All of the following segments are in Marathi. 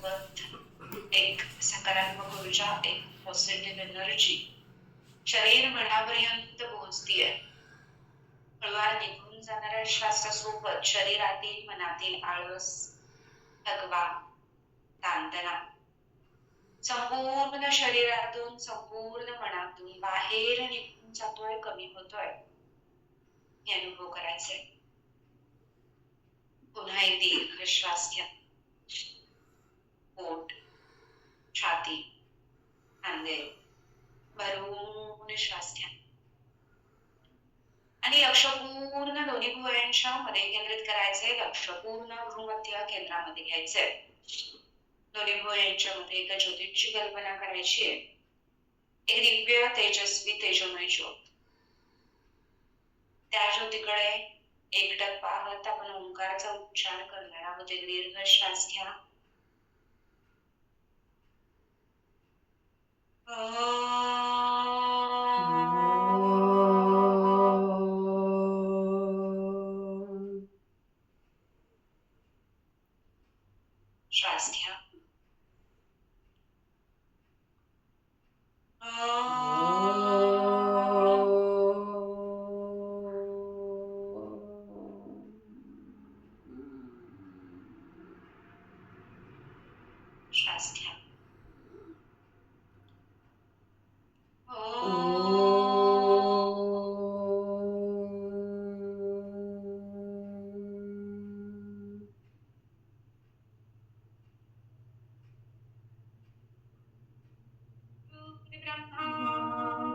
सोबत एक सकारात्मक ऊर्जा, एक पॉझिटिव्ह एनर्जी शरीर मनापर्यंत पोहोचतीये. हळूवार निघून जाणाऱ्या श्वासासोबत शरीरातील मनातील आळस, थकवा, ताणतणाव संपूर्ण शरीरातून संपूर्ण मनातून बाहेर निघून जातोय, कमी होतोय हे अनुभव करायचे. पुन्हा एक दीर्घ श्वास घ्या. पोट, छाती, खांदे भरून श्वास घ्या आणि लक्ष पूर्ण दोन्ही भुवयांच्या मध्ये केंद्रित करायचे. लक्ष पूर्ण भ्रूमध्य केंद्रामध्ये घ्यायचे. दोन्ही भुवयांच्या मध्ये एका ज्योतीची कल्पना करायची आहे. एक दिव्य तेजस्वी तेजोमय ज्योत. त्या ज्योतीकडे एकटक पाहत आपण ओंकाराचा उच्चार करणार आहोत. एक दीर्घ श्वास घ्या. श्वास घ्या. श्वास घ्या.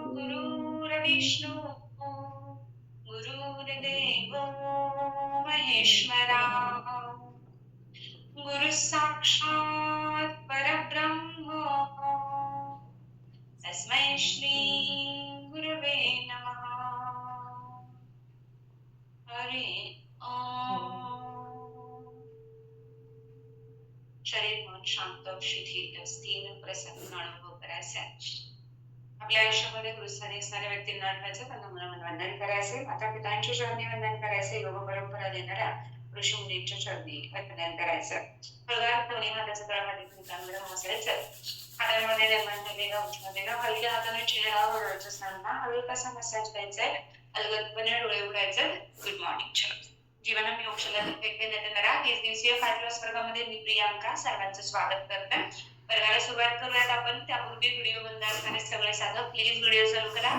गुरुर्विष्णू गुरुर्देवो महेश्वरा गुरु साक्षात परब्रह्म तस्मै श्री गुरवे नमः. हरि ओम. शरीर मन शांत, शिथिल, स्थिर, प्रसन्न अनुभव करायचा. आपल्या आयुष्यामध्ये गृहस्थानी असणाऱ्या व्यक्तींना आठवायचं, त्यांना मन वंदन करायचे. माता पितांच्या चरणी वंदन करायचे. योग परंपरा देणाऱ्या ऋषी मुनींच्या चरणी वंदन करायचं. हळूवार दोन्ही हाताचं तळहात एकमेकांवर घासायचं. हातांमध्ये निर्माण झालेल्या उष्णतेला हलक्या हाताने चेहरा ओढायचं असताना हलकासा मसाज द्यायचा. अलगदपणे डोळे उघडायचे. Good morning. जीवना मी औषधात देते करा. 30 दिवसीय फायटलॉस वर्गामध्ये मी प्रियांका सर्वांचं स्वागत करते. वर्गाला सुरुवात करूयात आपण. त्यापूर्वी व्हिडिओ बंद असताना सगळे साधक प्लीज व्हिडिओ चालू करा.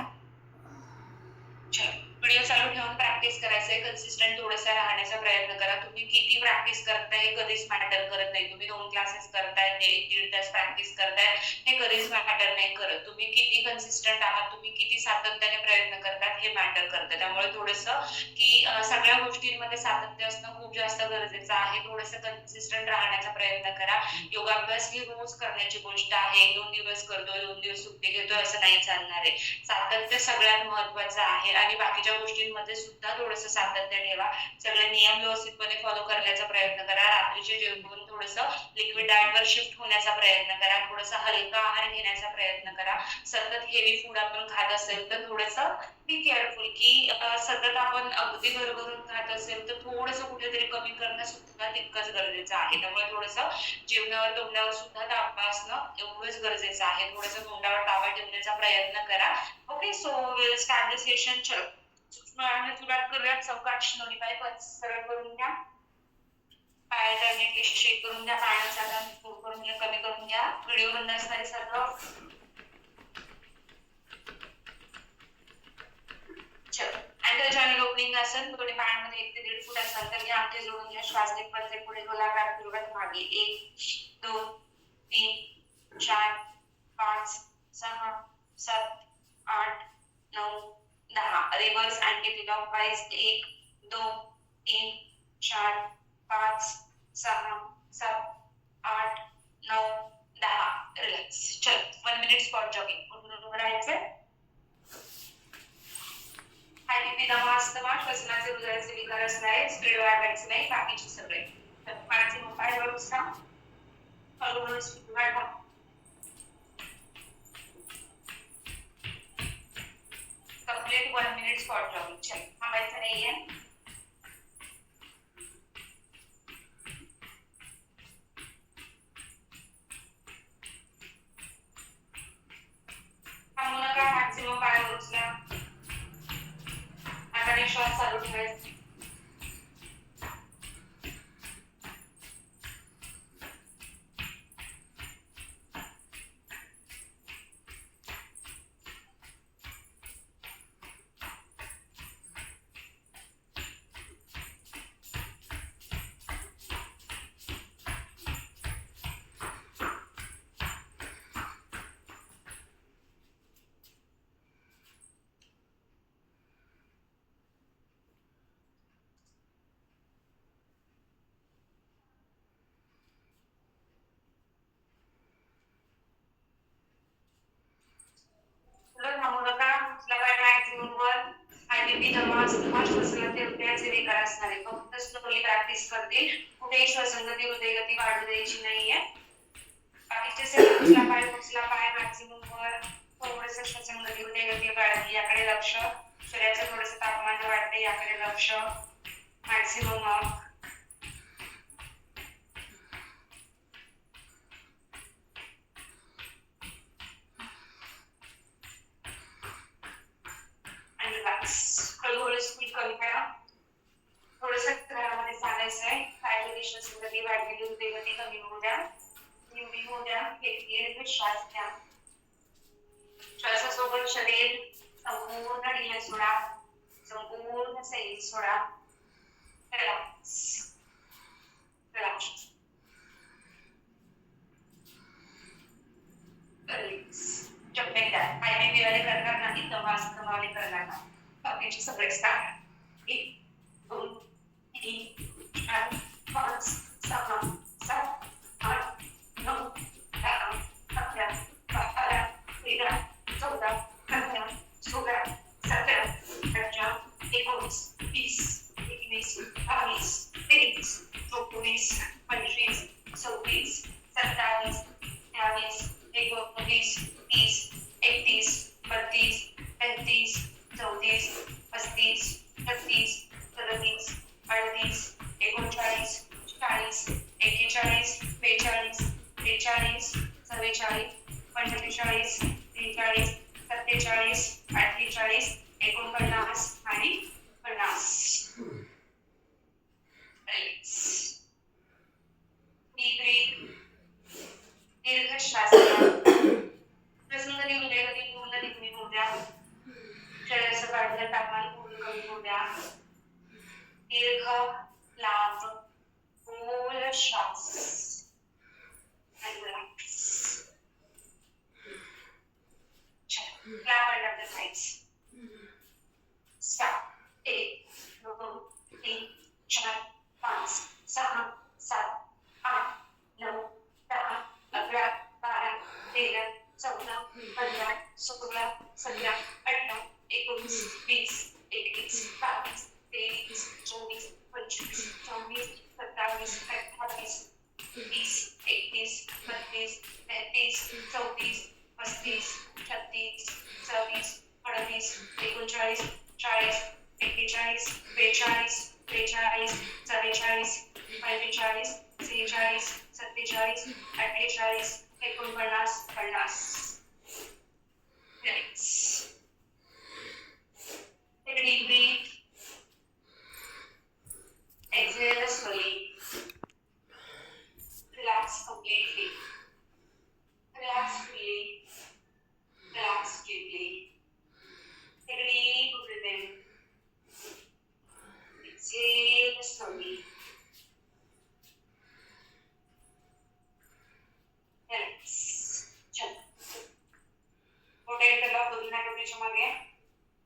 व्हिडिओ चालू ठेवून प्रॅक्टिस करायचंय. कन्सिस्टंट थोडंसं राहण्याचा प्रयत्न करा. तुम्ही किती प्रॅक्टिस करताय हे कधीच मॅटर करत नाही. तुम्ही 2 क्लासेस करताय, 1-1.5 तास प्रॅक्टिस करताय, हे कधीच मॅटर नाही करत. तुम्ही किती कन्सिस्टंट आहात, तुम्ही किती सातत्याने प्रयत्न करतात हे मॅटर करतं. त्यामुळे थोडंसं की सगळ्या गोष्टींमध्ये सातत्य असणं खूप जास्त गरजेचं आहे. थोडंसं कन्सिस्टंट राहण्याचा प्रयत्न करा. योगाभ्यास ही रोज करण्याची गोष्ट आहे. 2 दिवस करतोय, 2 दिवस सुट्टी घेतोय असं नाही चालणार आहे. सातत्य सगळ्यात महत्वाचं आहे आणि बाकीच्या गोष्टींमध्ये सुद्धा थोडंसं सातत्य ठेवा. सगळे नियम व्यवस्थितपणे फॉलो करण्याचा प्रयत्न करा. रात्रीचे जेवण थोडंसं लिक्विड डाएटवर शिफ्ट होण्याचा प्रयत्न करा. थोडंसं हलका आहार घेण्याचा प्रयत्न करा. सतत हेवी फूड आपण खात असेल तर थोडंसं बी केअरफुल की सतत आपण अगदी भरभरून खात असेल तर थोडंसं कुठेतरी कमी करणं सुद्धा तितकंच गरजेचं आहे. त्यामुळे थोडंसं जेवणावर तोंडावर सुद्धा ताबा असणं एवढंच गरजेचं आहे. थोडंसं तोंडावर ताबा ठेवण्याचा प्रयत्न करा. Okay, so will start the session. चलो सूक्ष्म सुरुवात करूयात. चौकाट दोन्ही पाय सरळ करून घ्या. पाय alternately शेक करून घ्या. पाण्याचा दाब दूर करून घ्या, कमी करून घ्या. व्हिडिओ बंद असणारे सर्व अँगल जॉइंट ओपनिंग आसन. दोन्ही पायांमध्ये 1 ते 1.5 फूट अंतर घ्या. अंगठे जोडून घ्या. श्वास घेत पलटे पुढे गोलाकार फिरवत मागे. 1 2 3 4 5 6 7 8 9 10. Reverse anti clockwise 1 2 3 4 5 6 7 8 9 10. रिलॅक्स. चलो 1 मिनिट स्पॉट जॉगिंग. उठून उघडायचं. हायबीपी दमा अस्थमा श्वसनाचे हृदयाचे विकार असणारे स्पीड वाढवायचे नाही. बाकीचे सगळे पायाचे मोबाईलवर बसा. हळूहळू स्पीड वाढवा. Complete 1 minute spot jogging. चल थांबायचं नाहीये. एकोणचाळीस, आयबीपी जमा श्वसनाचे हृदयाचे विकार असणार आहे. फक्त स्लोली प्रॅक्टिस करतील. कुठेही श्वसनगती हृदयगती वाढू द्यायची नाहीये. बाकीचे सेल उचला पाय मॅक्सिमम वर. थोडंसं श्वसनगती हृदयगती वाढते याकडे लक्ष. शरीराचं थोडंसं तापमान वाढते याकडे लक्ष. मॅक्सिमम हळूहळू स्पीड कमी करा. थोडंसं घरामध्ये चालायचं आहे. पायाची श्वसनगती वाढलेली हृदयगती कमी होऊ द्या. निवडी होऊ द्या. दीर्घ श्वास घ्या. श्वासासोबत शरीर संपूर्ण ढिलं सोडा. संपूर्ण सैल सोडा. Relax relax relax. जब तक आयबीपी वाले करणार नाही दमा वाले करणार नाही. बाकीचे सगळे स्टार्ट. 1 2 3 4 5 6 7 8 9 10 11 12 13 14 15 16 17 18 19 20 21 22 23 24 25 26 27 28 29 30 31 32 33 34 35 36 37 38 39 40 41 42 43 44 45 46 47 48 49 आणि 50. दीर्घ श्वास घ्या. श्वसनगती हृदयगती पूर्ण निघून होऊ द्या. शरीराचं वाढलेलं तापमान पूर्ण कमी होऊ द्या. दीर्घ लांब खोल श्वास आणि relax. Clap and up the sides. Start. 1 2 3 4 5 6 7 8 9 10 11 12 13 14 15 16 17 18 19 20 21 22 23 24 25 26 27 28 30 31 32 33 34 35 36 37 38 39 40 41 42 43 44 45 46 47 48 49 50. Relax. Take a deep breath. Exhale slowly. Relax completely. Relax fully. Relax deeply. Take a deep breath in. Exhale slowly. Relax. चल. रोटेट करा दोन्ही डोक्याच्या मागे.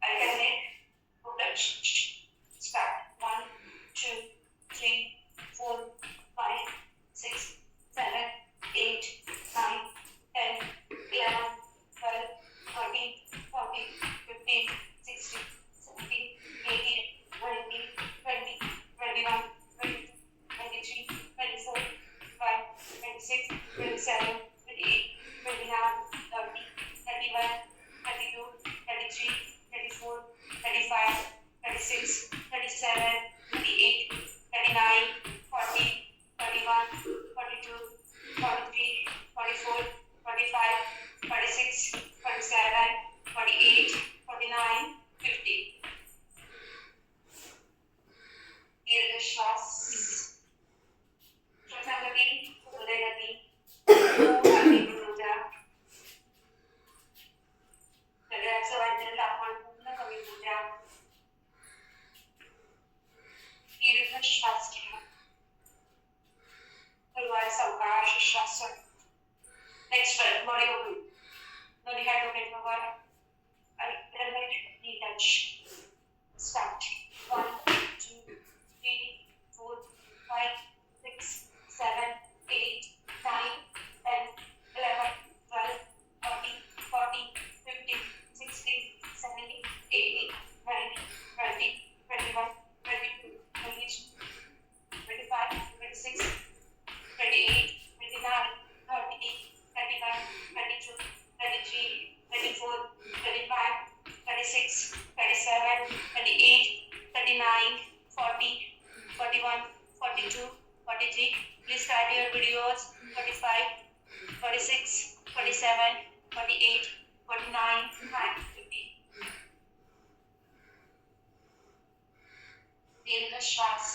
Alternate. Rotate. Start. 1 2 3 4 5 6 7 8 9 10 11 12 13 14 15 16 17 18 20 20 21 22 23 24 25 26 27 28 29 30 31 32 33 34 35 36 37 38 39 40 41 42 43 44 45 46 47 48 49 50. Please start your videos. 45, 46, 47, 48, 49, and 50. दीर्घ श्वास.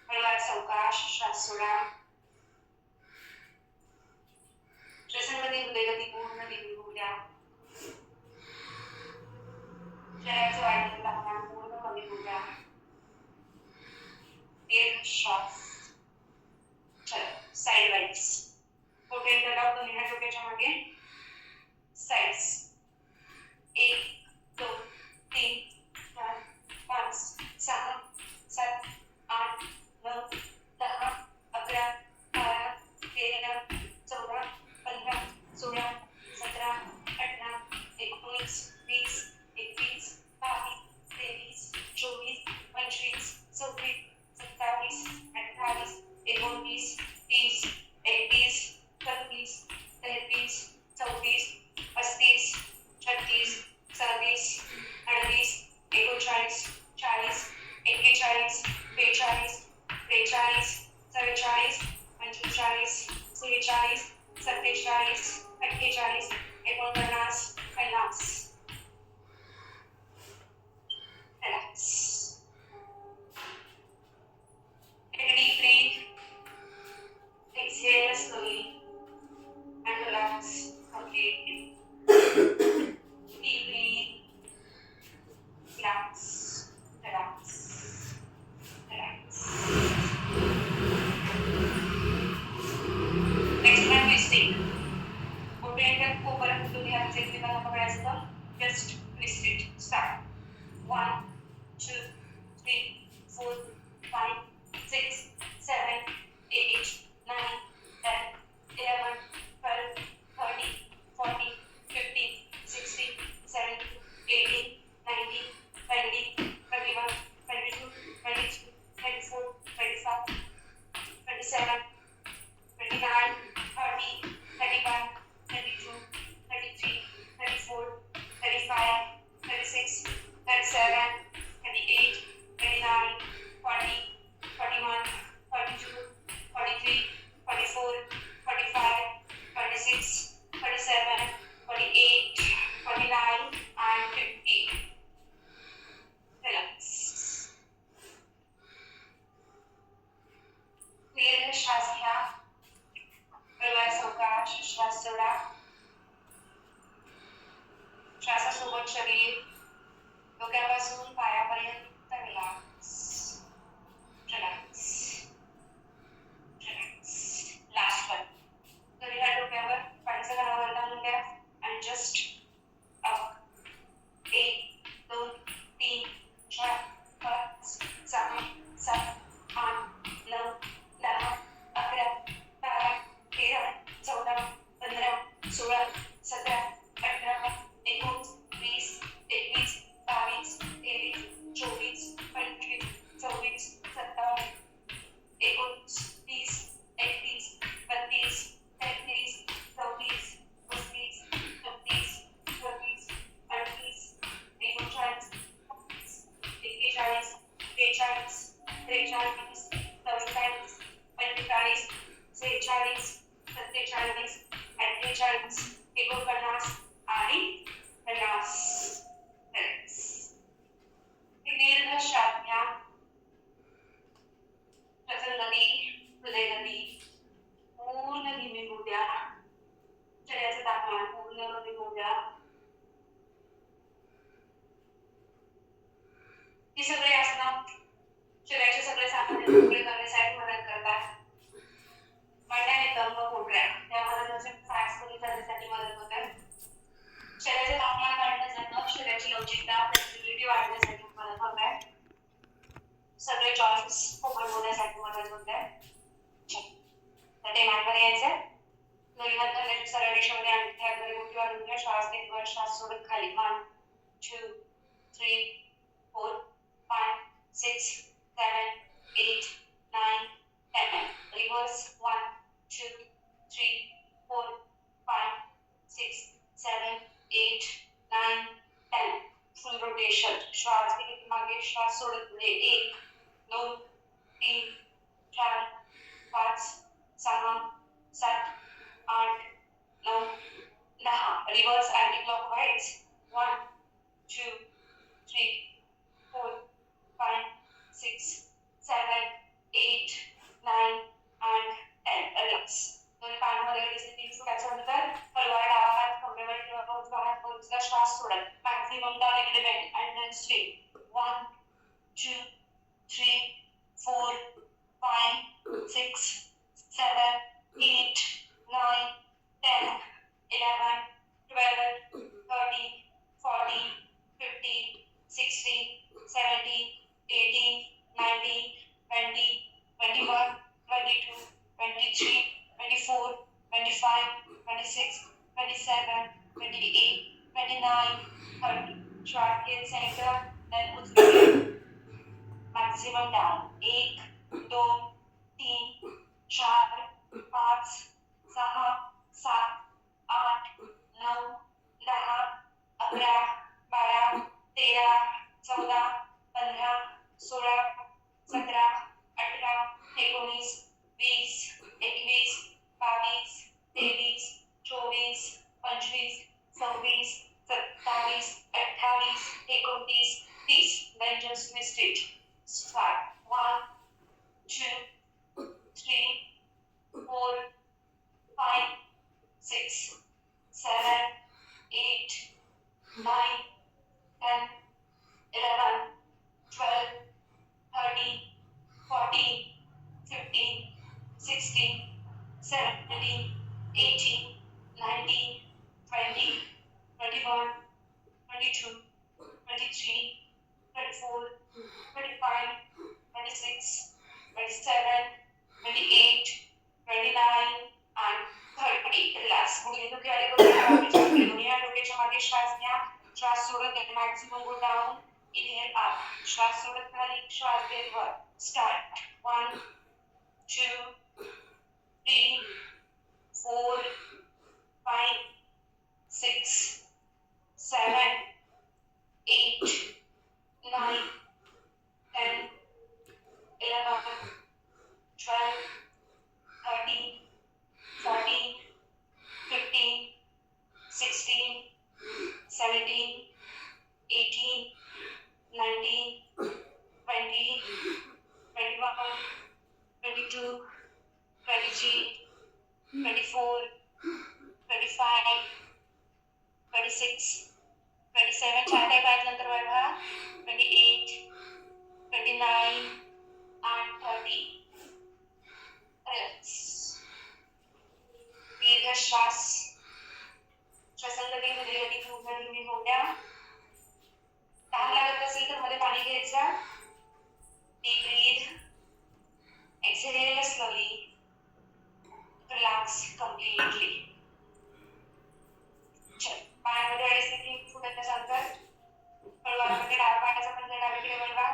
हळूवार सावकाश श्वास सोडा. श्वसनगती हृदयगती पूर्ण निघून होऊ द्या. शरीराचं वाढलेलं तापमान पूर्ण कमी होऊ द्या. दीर्घ श्वास. Side wise. पोटे तलाव दोन्ही हात डोक्याच्या मागे. Sides. 1, 2, 3, 4, 5, 6, 7, 8, 9, 10, 11, 12, 13, 14, 15, 16, 17, 18, 19, 20, 21, 22, 23, 24, 25, 26, 27, 28, 29, 30, 31, 32, 33, 34, 35, 36, 37, 38, 39, 40, 41, 42, 43, 44, 45, 46, 47, 48, 49, 50. Relax. Take a deep breath. Exhale slowly and relax completely. Deep breathe. Relax. Relax. Relax. Next one we stick. Open over to the hands एकमेकांना पकडायचं. Just twist it. Start. 1, 2, 3, 4, 5, 6, 7, 8, 9, 10, 11, 12, 13, 14, 15, 16, 17, 18, 19, 20, 21, 22, 23, 24, 25, 27, 29, 30, 31, 32, 33, 34, 35, 36, 37, 38, 39, 40, 41, 42, 43, 44, 45, 46, 47, 48, 49, and 50. Relax. दीर्घ श्वास घ्या. हळूवार सावकाश श्वास सोडा. श्वासासोबत शरीर डोक्यापासून पायापर्यंत relax. Relax. Relax. Last one. दोन्ही हात डोक्यावर पाठीचा घालावर आणून द्या. And just up. 1, 2, 3, 4, 5, 6, 7, 8, 9, 10, 11, 12, 13, 14, 15, 16, 17, 18, 19, 20, 21, 22, 23, 24, 25, 26, 27, 29, 30, 31, 32, 33, 34, 35, 36, 37, 38, 39, 41, 42, 43, 44, 45, 46, 47, 48, 49 आणि 50. दीर्घ श्वास घ्या. श्वसनगती हृदयगती पूर्ण धीमी होऊ द्या. शरीराचं तापमान पूर्ण कमी होऊ द्या. ही सगळे आसनं शरीराचे सगळे सामान्य मोकळे करण्यासाठी मदत करतात. मळण्याने दंभ पोटऱ्या त्या मदतीने फॅट्स कमी करण्यासाठी मदत होतात. शरीराचे तापमान वाढलं जातं. शरीराची लवचिकता फ्लेक्सिबिलिटी वाढण्यासाठी मदत होत आहे. सगळे जॉईंट्स ओपन होण्यासाठी मदत होत आहे. तर ते मार्गाने यायचं. दोन्ही हात धरण्याच्या सरळ रेषेमध्ये अंगठी हाताने मुठी वाढून घ्या. श्वास घेत वर श्वास सोडत खाली. 1, 2, 3, 4, 5, 6, 7, 8, 9, 10. Reverse. 1, 2, 3, 4, 5, 6, 7, 8, 9, 10. Full rotation. श्वास घेत मागे श्वास सोडत पुढे. 1, 2, 3, 6, 7, 8, 9, 10, 11, 12, 13, 14, 15, 16, 17, 18, 19, 20, 21, 22, 23, 24, 25, 26, 27, 28, 29, 30. श्वास घेत center, then उजवीकडे. Maximum down. 1, 2, 3, 4, 5, 6, 7, 8, 9, 10, 11, 12, 13, 14, 15, 16, 17, 18, 19, 20, 21, 22, 23, 24, 25, 26, 27, 28, 29, 30. Then just missed it. Start. 1, 2, 3, 4, 5, 6, 7, 8, 9, 10, 11, 12, 13, 14, 15, 16, 17, 18, 19, 20, 21, 22, 23, 24, 25, 26, 27, 28, 29 and 30. Relax. गुडघे दुखी आले तर दोन्ही डोक्याच्या मागे श्वास घ्या. श्वास सोडत maximum go down. Inhale up. श्वास सोडत खाली. श्वास घेत वर. स्टार्ट. 1, 2, 3, 4, 5, 6, 7, 8, 9, 10, 11, 12, 13, 14, 15, 16, 17, 18, 19, 20, 21, 22, 23, 24, 25, 26, 27, 4 नंतर वाढवा. 28, 29 and 30. Relax. दीर्घ श्वास. श्वासांमध्ये कधी पूर्ण तुम्ही होऊ द्या. तहान लागत असेल तर मध्ये पाणी घ्यायचं. Deep breathe. Exhale slowly. Relax completely. चल. पायामध्ये 2.5 ते 3 फुटाचं अंतर. कळवामध्ये डाव्या पायाचा पंजा डावीकडे वळवा.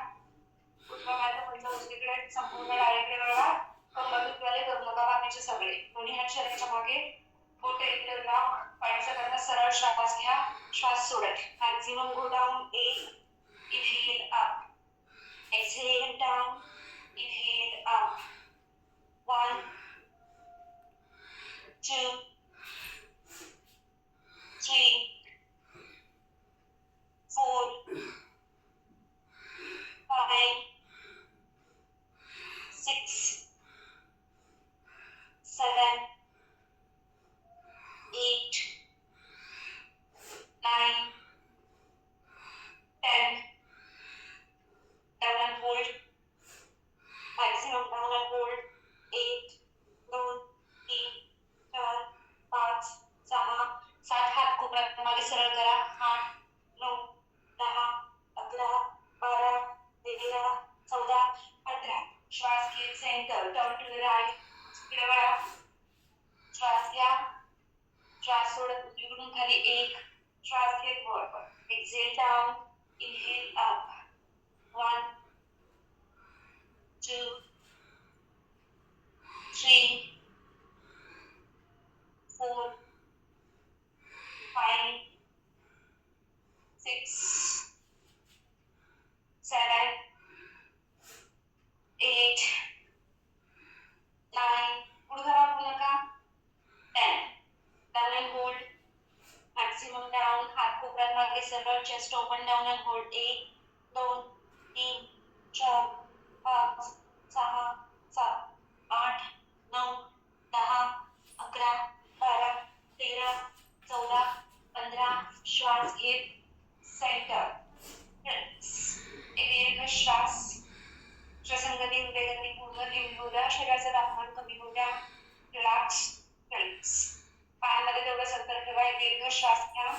उजवा पायाचा पंजा उजवीकडे संपूर्ण डावीकडे वळवा. कंबर दुखवाले करू नका बाकीचे सगळे. दोन्ही हात शरीराच्या मागे. बोट एकतर लॉक. पायाचा कंधा सरळ श्वास घ्या. श्वास सोडत. Maximum go down. 1. Inhale up. Exhale down. Inhale up. 1, 2, 3, 4, 5, 6, 7, 8, 9, 10. Down and hold. Maximum down and hold. 8, 2, 3, 4, 5, 6, 7. हात कोपऱ्यात मागे सरळ करा. 8, 9, 10, 11, 12, 13, 14, 15. श्वास घेत centre. Turn to the right. इकडे वळा. श्वास घ्या. श्वास सोडत उजवीकडून खाली. 1. श्वास घेत वर. Exhale down. Inhale up. 1, 2, 3, 4, 5, 6, 7, 8, 9. गुडघा वाकवू नका. 10. Down and hold. Maximum down. हात कोपऱ्यात मागे सरळ. Chest open down and hold. 1, 2, 3, 4, 5, 6, 7, 8, 9, 10, 11, 12, 13, 14, 15. श्वास घेत सेंटर. एक दीर्घ श्वास. श्वसनगती हृदयगती पूर्ण लिंबूला शरीराचा दाब रिलॅक्स, रिलॅक्स. पायामध्ये तेवढं सत्तर ठेवा. एक दीर्घ श्वास घ्या.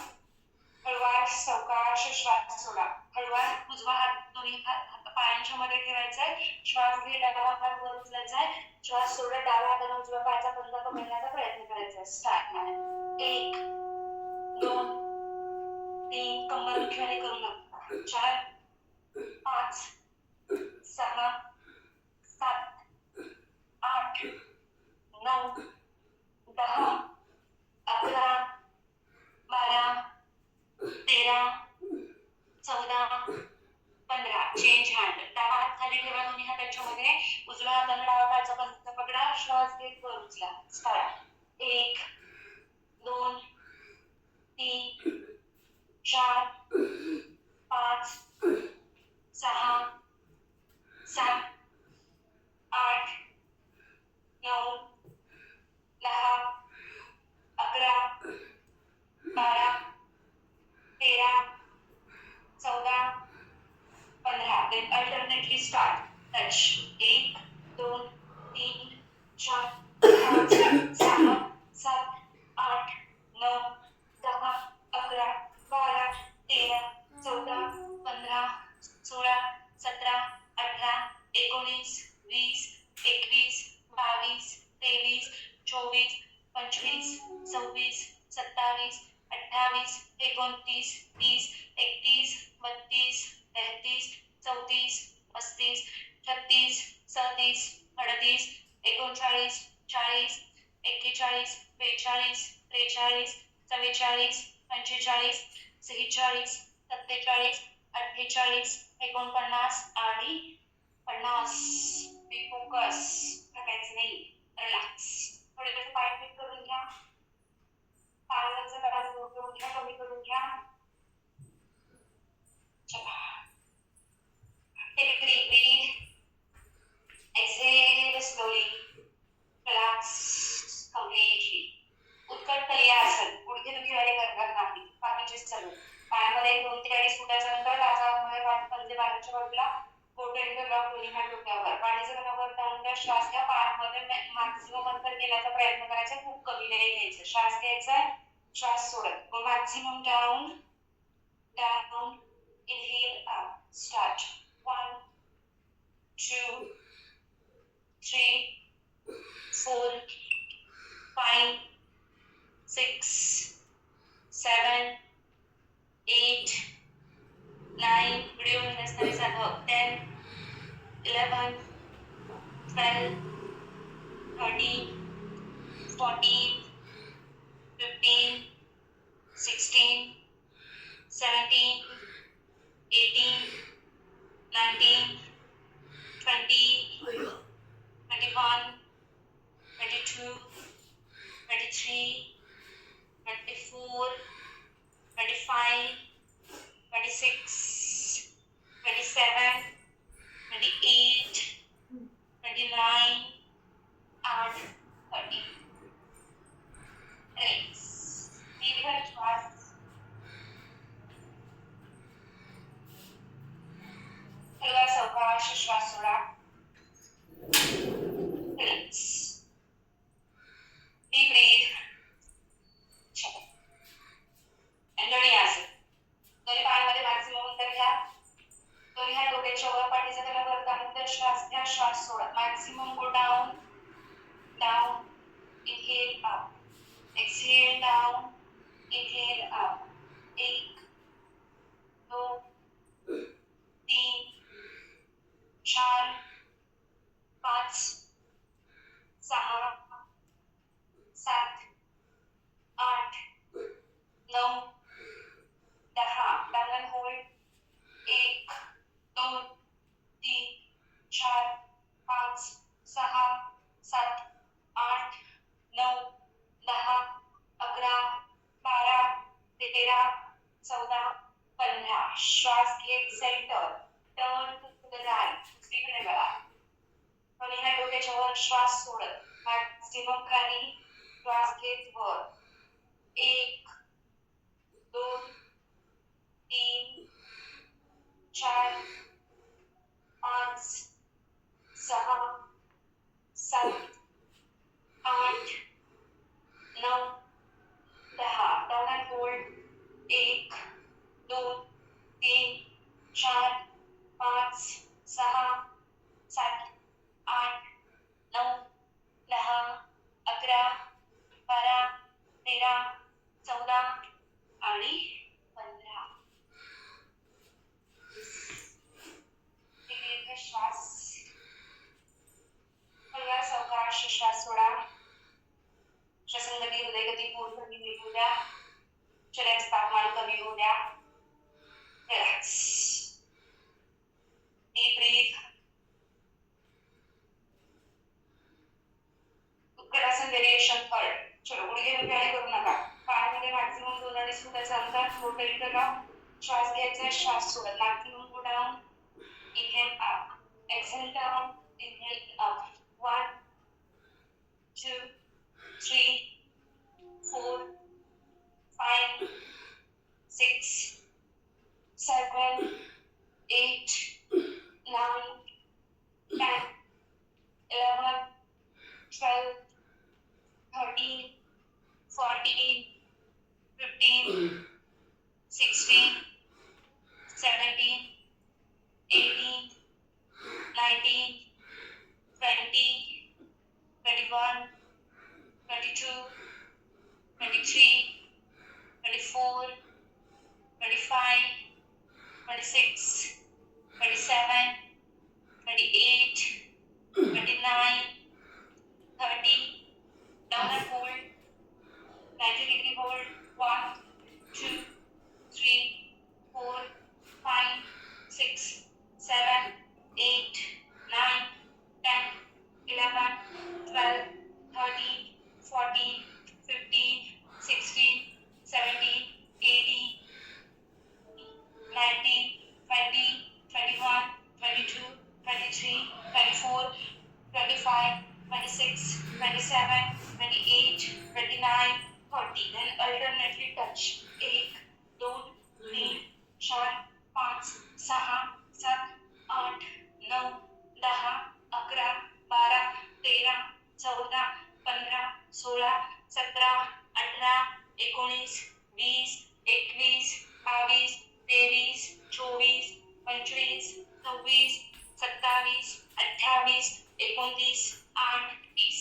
हळूवार सावकाश श्वास सोडा. हळूवार उजवा हात दोन्ही हात पायांच्या मध्ये ठेवायचा आहे. श्वास घे, डावा हात वर उचलायचा आहे. श्वास सोडा, डाव्या हाताने उजव्या पायाचा पंजा पकडण्याचा प्रयत्न करायचा आहे. स्टार्ट. 1 2 3 कंबर दुखीवाली करू नका. 4 5 6 7 8 9 10 11 12 13 14 15. Change hand. डावा हात खाली ठेवा दोन्ही हाताच्या मध्ये. उजव्या हाताने डावा पायाचा पंजा पकडा. श्वास घेत वर उचला. Start. 1 2 3 4 5 6 7 8 9 10 11 12 13 14 15. Then alternately start. Touch. 1 2 3 4 5 6 7 8 9 10 11 12 13 14 15 16 17 18 19 20 21 22 23 24 25 26 27 28 29 30 31 32 33 34 35 36 37 38 39 40 41 42 43 44 45 46 47 48 49 आणि 50. बी फोकस. टाकायचं नाही. रिलॅक्स. थोडे थोडे पाय फिट करून घ्या. पायाचा कडा करून घ्या. कमी करून घ्या. चला. Take a deep breath. Exhale slowly. Relax completely. उत्कट तलियासन. गुडघे दुखीवाले करणार नाही. बाकीचे चालू. पायामध्ये 2 ते 2.5 फुटाच्या नंतर टाचामध्ये पंजे बाजूच्या बाजूला. बोटे इंटरलॉक दोन्ही हात डोक्यावर. पाठीचं कणावर टाळून द्या. श्वास घ्या. पायामध्ये मॅक्सिमम अंतर घेण्याचा प्रयत्न करायचा. खूप कमी नाही घ्यायचं. श्वास घ्यायचा आहे. श्वास सोडत. Maximum down down. Inhale up. Start. 1 2 3 4 5 6 7 8 9. Video नसताना सांगा. 10 11 12 13 14 15 16 17 18 19 20 21 22 23 24 25 26 27 28 29 and 30. Relax. दीर्घ श्वास. हलवा सावकाश श्वास सोडा. Relax. Deep breath. चला. अंडोळी आसन. दोन्ही पायामध्ये मॅक्सिमम अंतर घ्या. दोन्ही हात डोक्याच्या वर. पाठीचा कणा वर दाबून श्वास घ्या. श्वास सोडा. Maximum go down down. Inhale up. Exhale down. Inhale up. 1 2 3 4 5 6 7 8 9 10. Down and hold. 1 2 3 4 5 6 7 8 9 10 11 12 13 14 15. श्वास घेत centre. Turn to the right. उजवीकडे वळा. दोन्ही हात डोक्याच्या वर. श्वास सोडत. मॅक्सिमम खाली. श्वास घेत वर. 1 2 3 4 5 6 7 8 पोझिशन थर्ड. चलो गुडघे दुखायला करू नका. पायामध्ये मॅक्सिमम 2 अडीच फुटाचं अंतर. रोटरी करा. श्वास घ्यायचा, श्वास सोडत. नाक घेऊन go down. Inhale up, exhale down, inhale up. 1 2 3 4 5 6 7 8 9 10 11 12 13 14 15 16 17 18 19 20 21 22 23 24 25 26 27 28 29 30. Down and hold. 90-degree hold. 1 2 3 4 5 6 7 8 9 10 11 12 13 14 15 16 17 18 19 20 21 22 23 24 25 26 27 28 29 30. Then alternately touch. 1 2 3 4 5 6 7 8 9 10 11 12 13 14 15 16 17 18 19 20 21 22 23 24 25 26 27 28 29 8 30.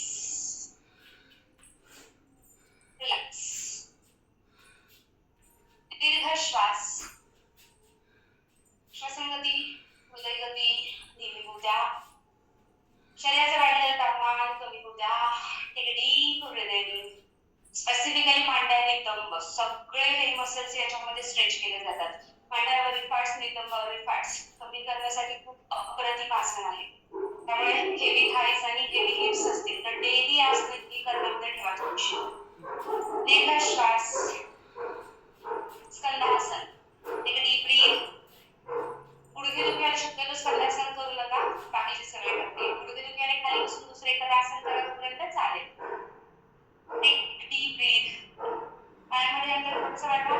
Relax. दीर्घ श्वास. श्वासगती, हृदयगती धीमी होऊ द्या. शरीराचं वाढलेलं तापमान कमी होऊ द्या. Take a deep breath in. Specifically मांड्या नितंब सगळे हे मसल्स याच्यामध्ये स्ट्रेच केले जातात. मांड्यावरील फॅट्स, नितंबावरील फॅट्स कमी करण्यासाठी खूप अप्रतिम आसन आहे. त्यामुळे हेवी थाईज आणि हेवी हिप्स असतील तर डेली आसन नक्की करण्यामध्ये ठेवा थोडीशी. दीर्घ श्वास. स्कंदासन. Take a deep breath. गुडघे दुखायला शक्यतो स्कंदासन करू नका. बाकीचे सगळे करते. गुडघे दुखायला खाली बसून दुसरे एखादं आसन करा तोपर्यंत चालेल. Take deep breath. पायामध्ये अंतर थोडंसं वाढवा.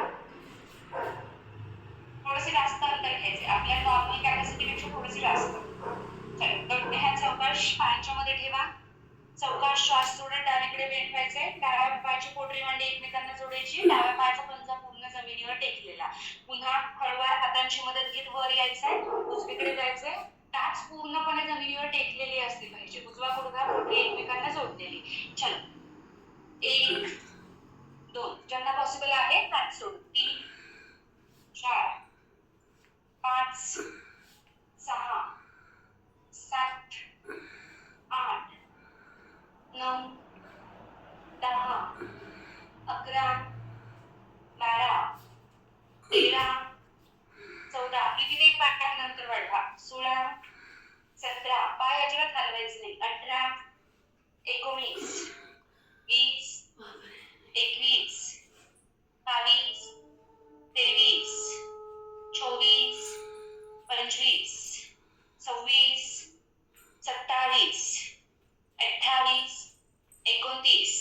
थोडेसे जास्त अंतर घ्यायचे. आपल्या नॉर्मल कॅपॅसिटीपेक्षा थोडेसे जास्त. चला दोन्ही हात सावकाश पायांच्या मध्ये ठेवा. सावकाश श्वास सोडत डावीकडे बेंड व्हायचंय. डाव्या पायाची पोटरी मांडी एकमेकांना जोडायची. डाव्या पायाचा पंजा पूर्ण जमिनीवर टेकलेला. पुन्हा हळूवार हातांची मदत घेत वर यायचंय. उजवीकडे जायचंय. टाच पूर्णपणे जमिनीवर टेकलेली असली पाहिजे. उजवा गुडघा पोटरी एकमेकांना जोडलेली. चला 1 2 ज्यांना पॉसिबल आहे हात सोड. 3 4 5 6 7 8 9 10 11 12 13 14 किती एक पाय नंतर वाढवा. 16 17 पाय अजिबात हलवायचे नाही. 18 19 20 21 22 23 24 25 26 27 28 29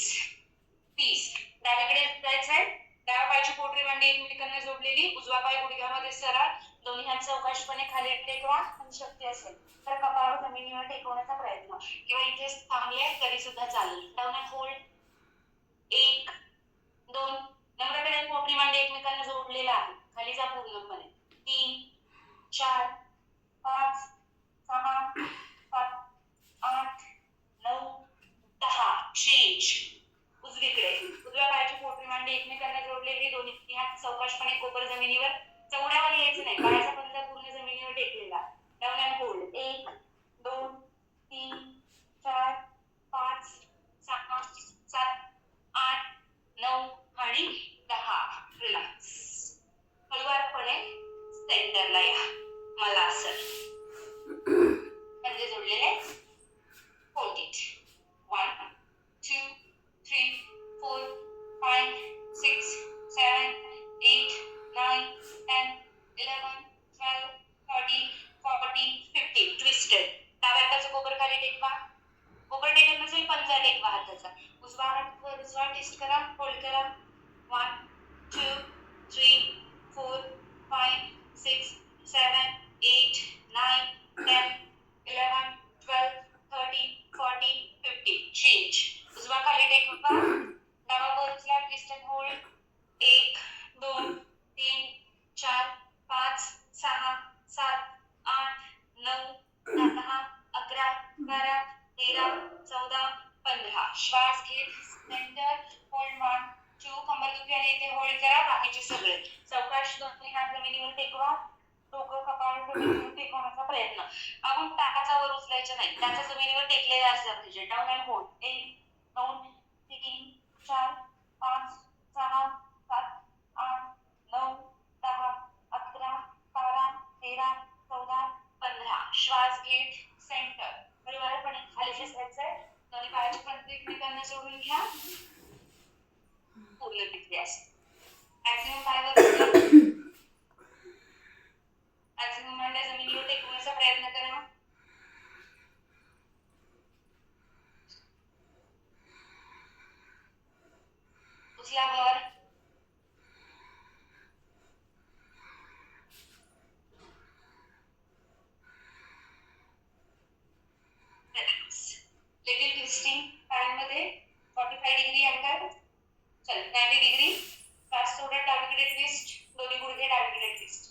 30. डावीकडे जायचंय. डाव्या पायाची पोटरी मांडी एकमेकांना जोडलेली. उजवा पाय गुडघ्यामध्ये सरळ. दोन्ही हात सावकाशपणे खाली टेकवा. आणि शक्य असेल तर कपाळ जमिनीवर टेकवण्याचा प्रयत्न किंवा इथे थांबले तरी सुद्धा चालेल. Down and hold. 1 2 नम्रपणे पोटरी मांडी एकमेकांना जोडलेला आहे. खाली जा पूर्णपणे. 3 4 5 6 7 8 9 10. चेंज. उजवीकडे. उजव्या पायाची पोटरी मांडी एकमेकांना जोडलेली. दोन्ही हात सावकाशपणे कोपर जमिनीवर. चवड्यावर यायचं नाही. पायाचा पंजा पूर्ण जमिनीवर टेकलेला. Down and hold. 1 2 3 4 5 6 7 8 9 आणि 10. रिलॅक्स. हळूवारपणे सेंटरला या. मलासन. पंजे जोडलेले. Hold it. 1 2 3 13, 14, 15. श्वास घेत सेंटर होल्ड 1, 2. कंबरदुखी आली इथे होल्ड करा. बाकीचे सगळे सावकाश दोन्ही हात जमिनीवर टेकवा. डोकं कपाळ जमिनीवर टेकवण्याचा प्रयत्न. आपण टाचा वर उचलायचे नाही. टाचा जमिनीवर टेकलेला असला पाहिजे. Down and hold. 1, 2, 3, 4, 5, 6, 7, 8, 9, 10, 11, 12, 13, 14, 15. श्वास घेत सेंटर. परिवारपणे खाली बसायचंय. दोन्ही पायाची पंक्ती एकमेकांना जोडून घ्या. पूर्ण तिथे असं. मॅक्सिमम पायावर मॅक्सिमम मांड्या जमिनीवर टेकवण्याचा प्रयत्न करा. उचलावर लिटिल ट्विस्टिंग पॅनमध्ये 45 डिग्री अंतर. चल 90 डिग्री. श्वास सोडा. डावीकडे ट्विस्ट. दोन्ही गुडघे डावीकडे ट्विस्ट.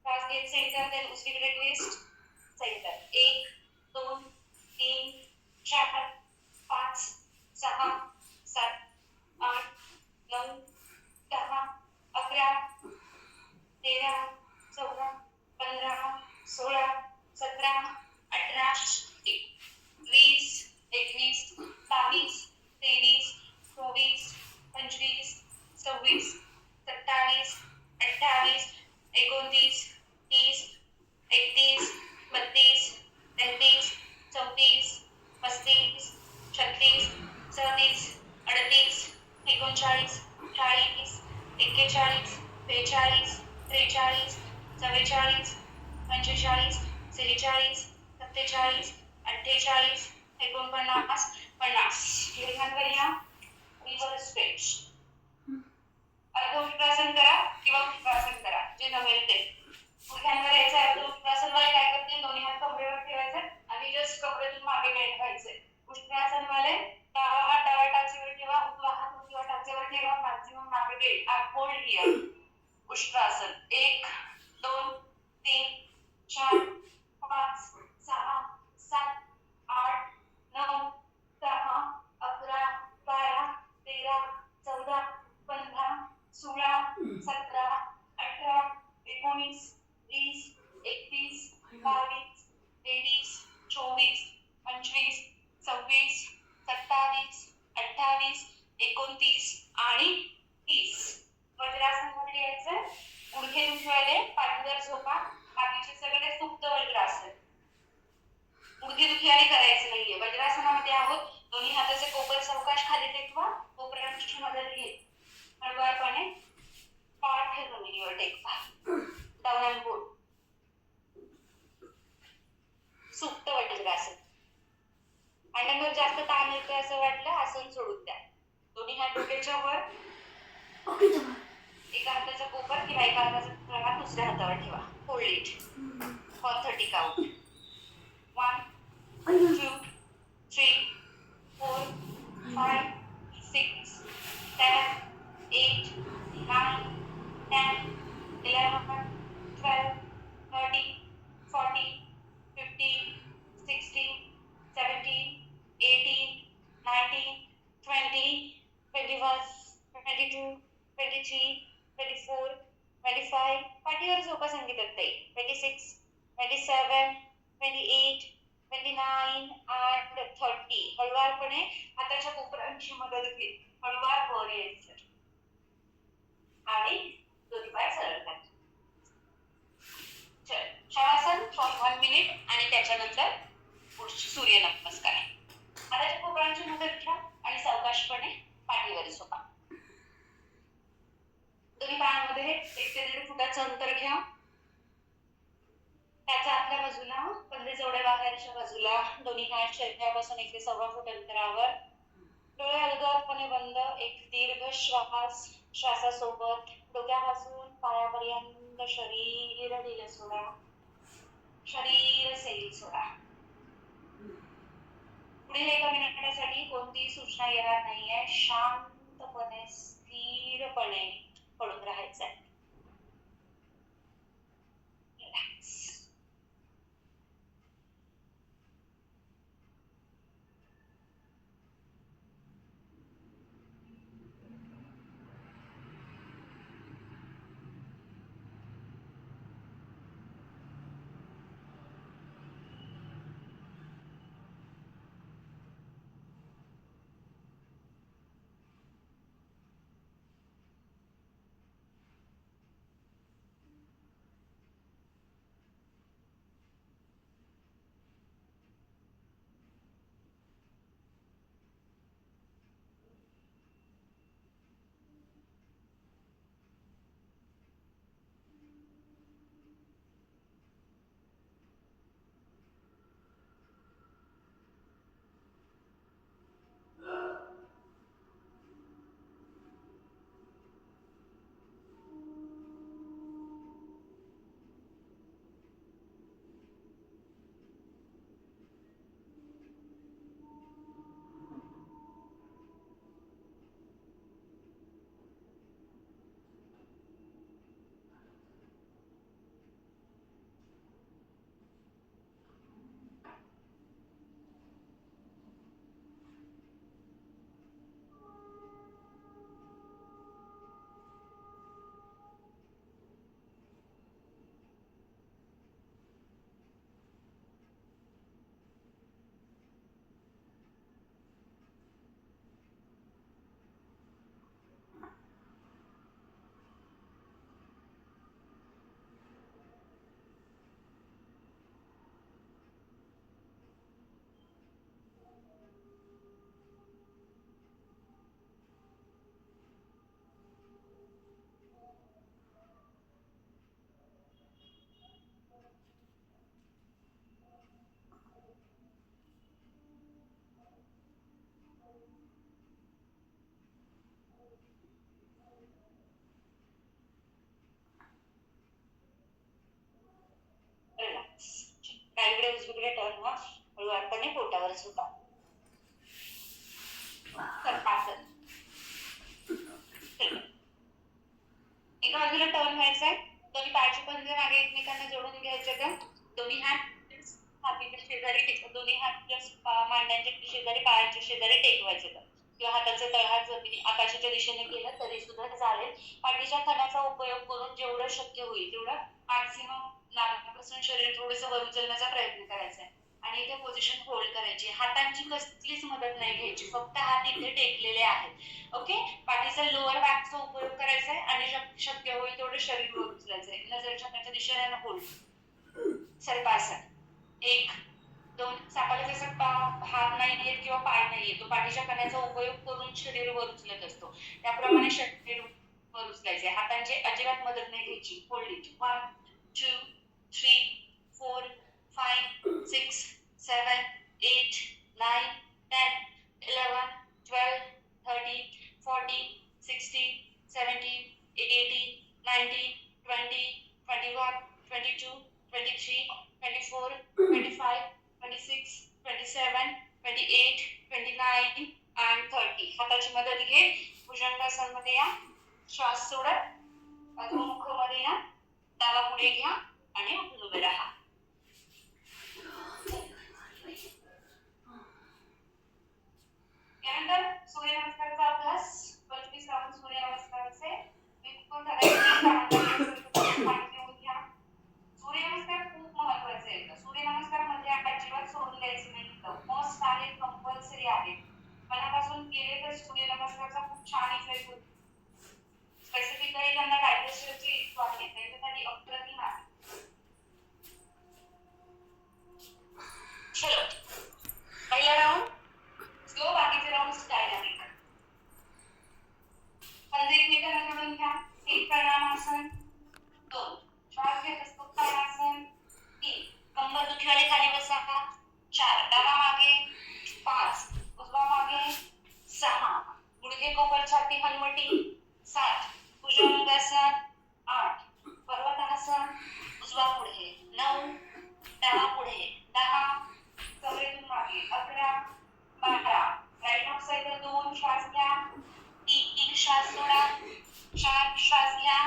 श्वास घेत सेंटर. देन उजवीकडे ट्विस्ट. सेंटर. 1, 2, 3, 4, 5, 6, 7, 8, 9, 10, 11, 13, 14, 15, 16, 17, 18, 20, 21, 22, 23, 24, 25, 26, 27, 28, 29, 30, 31, 32, 33, 34, 35, 36, 37, 38, 39, 40, 41, 42, 43, 44, 45, 46, 47, 48, 49, 50. लिंगांवर या. Reverse stretch. अर्ध उत्प्रासन करा किंवा उत्प्रासन करा, जे जमेल ते. गुडघ्यांवर यायचं. अर्ध उत्प्रासन वाले काय करतील, दोन्ही हात कमरेवर ठेवायचे आणि जस्ट कमरेतून मागे नेटायचे. उत्प्रासन वाले डावा हात डाव्या टाचेवर ठेवा, उजवा हात उजव्या टाचेवर ठेवा. मॅक्सिमम मागे गेट. Hold here. उष्ट्रासन. 1, 2, 3, 4, 5, 6, 7, 8, 9, 10, 11, 12, 13, 14, 15, 16, 17, 18, 19, 20, 21, 22, 23, 24, 25, 26, 27, 28, 29 आणि 30. वज्रासन मध्ये यायचं. गुडघे दुखवायले पाठीवर झोपा. बाकीचे सगळे सुप्त वज्रासन. गुडघे दुखी करायचं नाहीये. वज्रासनामध्ये आहोत. दोन्ही हाताचे कोपर सावकाश खाली टेकवा. कोपरांची मदत घे. हळूवारपणे पाठ जमिनीवर टेकवा. Down and hold. सुप्त वज्रासन. मांड्यांवर जास्त ताण येतोय असं वाटलं, आसन सोडून द्या. दोन्ही हात डोक्याच्या वर. एका हाताचा कोपर किंवा एका हाताचा हात दुसऱ्या हातावर ठेवा. Hold it for 30 count. 1, 2, 3, 4, 5, 6, 7, 8, 9, 10, 11, 12, 13, 14, 15, 16, 17, 18, 19, 20, 21, 22, 23, 24, 25. पाठीवर झोपा संगीतात ताई. 26, 27, 28, 29 and 30. हळूवारपणे हाताच्या कोपरांची मदत घे. हळूवार वर यायचं आणि दोन्ही पाय सरळ करायचे. चल शवासन फॉर 1 मिनिट आणि त्याच्यानंतर पुढची सूर्य नमस्कार. हाताच्या कोपरांची मदत घ्या आणि सावकाशपणे पाठीवर झोपा. दोन्ही पायांमध्ये 1 ते 1.5 फुटाचं अंतर घ्या. त्याच्या आतल्या बाजूला कंधे जोडे बाहेरच्या बाजूला. दोन्ही हात शरीरापासून 1 ते 1.25 फूट अंतरावर. डोळे अलगदपणे बंद. एक दीर्घ श्वास. श्वासासोबत डोक्यापासून पायापर्यंत शरीर ढिलं सोडा. शरीर सैल सोडा. पुढील 1 मिनिटासाठी कोणतीही सूचना येणार नाहीये. शांतपणे स्थिरपणे पडून राहायचंय. रिलॅक्स. पोटावर झोपा. सर्पासन. एका बाजूला टर्न व्हायचंय. दोन्ही पायाचे पंजे मागे एकमेकांना जोडून घ्यायचे का. दोन्ही हात छातीच्या शेजारी दोन्ही हात मांड्यांच्या शेजारी पायाच्या शेजारी टेकवायचे का किंवा हाताचे तळहात जमिनी आकाशाच्या दिशेने केलं तरी सुद्धा चालेल. पाठीच्या कण्याचा उपयोग करून जेवढं शक्य होईल तेवढं मॅक्सिमम नाकापासून शरीर थोडंसं वर उचलण्याचा प्रयत्न करायचा आहे आणि इथे पोझिशन होल्ड करायची. हातांची कसलीच मदत नाही घ्यायची, फक्त हात इथे टेकलेले आहेत. ओके. पाठीचा लोअर बॅकचा उपयोग करायचा आहे आणि शक्य होईल तेवढं शरीर वर उचलायचंय. नजर छातीच्या दिशेने होल्ड. सर्पासन. 1 2. सापाला जसं हात नाहीये किंवा पाय नाहीये, तो पाठीच्या कण्याचा उपयोग करून शरीर वर उचलत असतो, त्याप्रमाणे शरीर वर उचलायचे. हातांची अजिबात मदत नाही घ्यायची. Hold it. 1 2 3 4 5 6 7 8 9 10 11 12 13 14 16 17 18 19 20 21 22 23 24 25 26 27 28 29 and 30. हाताची मदत घे. भुजंगासन मध्ये या. श्वास सोडत अधोमुख मध्ये या. डावा पुढे घ्या आणि उठून उभे राहा. यानंतर सूर्यनमस्कारचा अभ्यास. 25 राऊंड सूर्यनमस्कारचे. बिलकुल घ्या. सूर्यनमस्कार खूप महत्वाचे आहेत. सूर्यनमस्कार मध्ये अजिबात सोडून द्यायचे नाही. मस्ट आहे, कंपल्सरी आहे. मनापासून केले तर सूर्यनमस्कारचा खूप छान इफेक्ट होतो. स्पेसिफिकली ज्यांना डायजेस्टची इश्यू आहे त्यांच्यासाठी अप्रतिम आहे. चलो पहिला राऊंड स्लो, बाकीचे राऊंड डायनामिक. पंजे एकमेकांना जोडून घ्या. 1 प्राणायामासन. 2 श्वास घेत असतो प्राणायामासन. 3 कंबर दुखीवाले खाली बसा. 4 डावा मागे. 5 उजवा मागे. 6 गुडघे कोपर छाती हलमटी. 7 भुजंगासन. 8 पर्वतासन उजवा पुढे. 9 डावा पुढे. 10 कमरेतून मागे. 11 12 राईट हाफ साईडला 2 श्वास घ्या. 3 श्वास सोडा. 4 श्वास घ्या.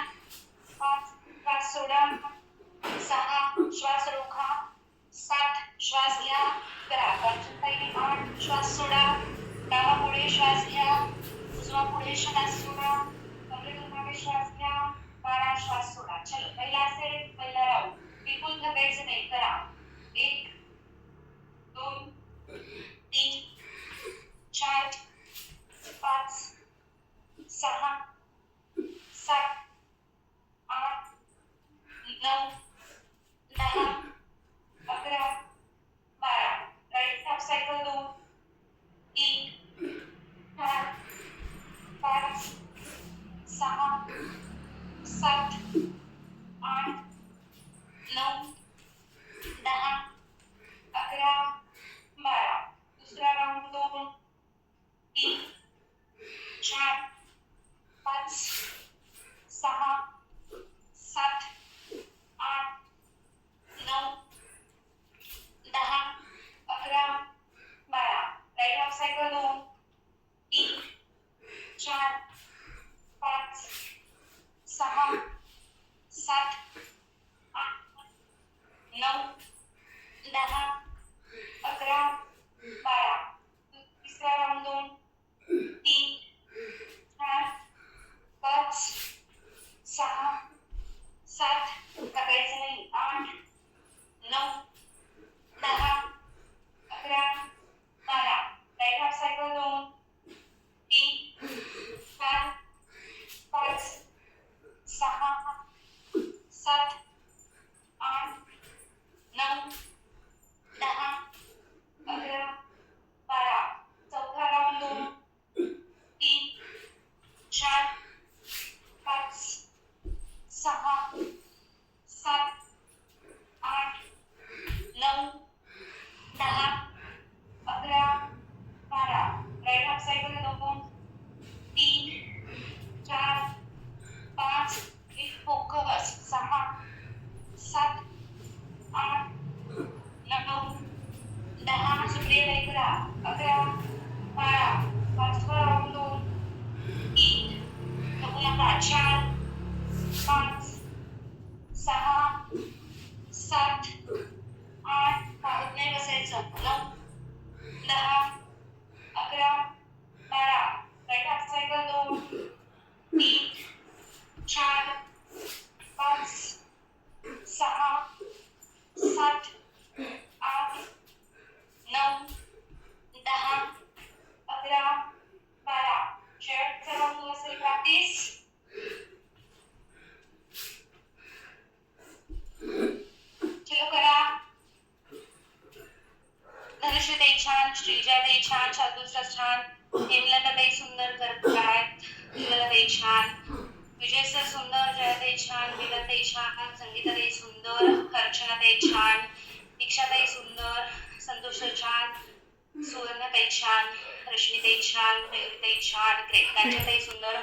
5 श्वास सोडा. 6 श्वास रोखा. 7 श्वास घ्या. 8 श्वास सोडा. डावा पुढे श्वास घ्या. उजवा पुढे श्वास सोडा. कमरेतून मागे श्वास घ्या. 12 श्वास सोडा. चलो पहिला सेट, पहिला राऊंड. बिलकुल थकायचं नाही. करा. 1 2 3 4 5 6 7 8 9 10 11 12 राईट हाफ सायकल 2 3 4 5 6 7 8 9 10 हेमलताताई सुंदर करतायत, हेमलताताई छान, विजय सर सुंदर, जयाताई छान, मीराताई छान, संगीताताई सुंदर, अर्चनाताई छान, दीक्षाताई सुंदर, संतोष सर छान, सुवर्णाताई छान, रश्मीताई छान, मयुरीताई छान, ग्रेट, कांचनताई सुंदर,